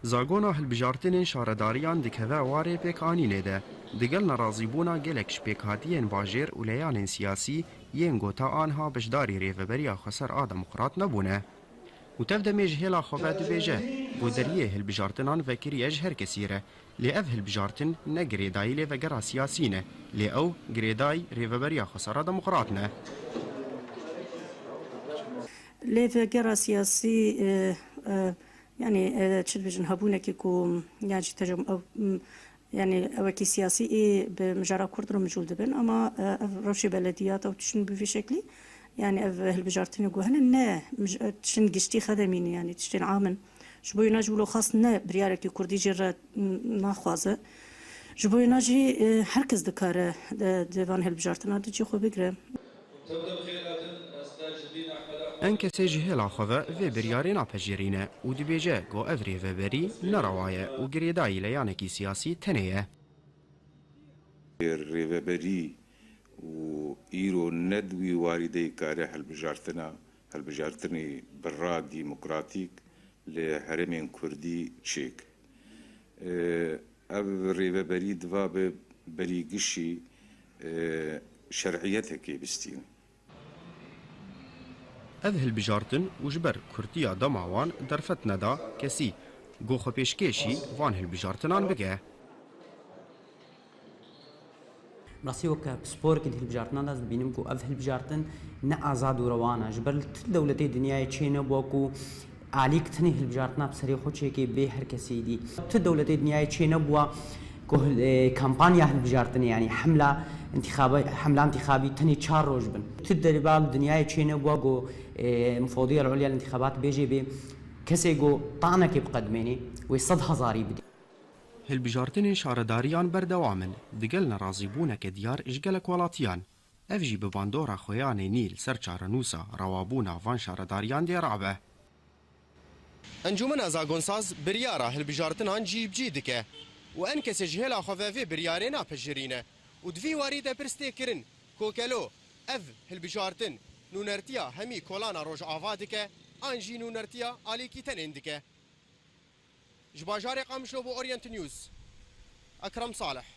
زاگونا هلبجارتنên şaredariyan dikeve warê pêkanînê de digel nerazîbûna gelek ji pêkhatiên bajêr û leyanên siyasî yên gota anha beşdarî rêveberiya Xweser a Demokrat nebûne. û tev demê ji hêla xwe ve dibêje ku deriyê hilbijartinan vekiriye ji her kesî re. Lê ev hilbijartin ne girêdayî lêvegera siyasî ne, lê ew girêdayî rêveberiya Xweser a Demokrat ne. Lêvegera siyasî yani çi dibêjin hebûnekê ku yan jî yani evekî siyasî bi mijara Kurd re micûl dibin ama ev rewşê belediyat ew tişin bi vî şeklî yani ev hilbijartinê got hene ne tişin giştî xedemîn yani tiştên amin ji bo wî jî wilo xas ne biryarekî Kurdî jê re naxwaze ji bo wî jî her kes dikare di van hilbijartina de cî xwe bigire. Em kesê ji hêla xwe ve vê biryarê napejirîne û dibêje got ev rêveberî nerewa ye û girêdayî leyanekî siyasî tenê ye. Rêveberî û îro ne di wî warî de kare hilbijartinê birra demokratîk li herêmên Kurdî çêk. Ev rêveberî divabe berîgişî şer'iyetekê bistîne. Ev hilbijartin û ji ber Kurtiya dema wan derfet neda kesî got xwepêşkêşî van hilbijartinan bike. راسي وكا سبورك هالبجارتنا لازم بينم كو اف هالبجارتن نا آزاد وروانا جبر دولتي دنيا تشينا بوكو عليك تني هالبجارتنا بسري خوشي كي به هر كسي دي دولتي دنيا تشينا بوا كو كامبانيا هالبجارتن يعني حمله انتخابي تني 4 روز بن تدريبال دنيا تشينا بوا كو مفوضيه العليا الانتخابات بيجي بي كسي كو طعنه كي بقدميني ويصد هزاري بدي Hilbijartinên şaredariyan berdewam in digel nerazîbûneke diyar ji gelek welatiyan. Ev jî bi bandora xweyanê Nîl ser çarenûsa rawabûna van şaredariyan dê rabe. Encûmena Zagonsaz biryara hilbijartinan cîbcî dike û en kesê ji hêla xwe ve vê biryarê napejirîne û di vî warî de pirstê kirin kokelo ev hilbijartin nûnertiya hemî kolana Rojava dike an jî nûnertiya alîkî tenên dike. Ji bajarê Qamişlo bo Orient News, Ekrem Salih.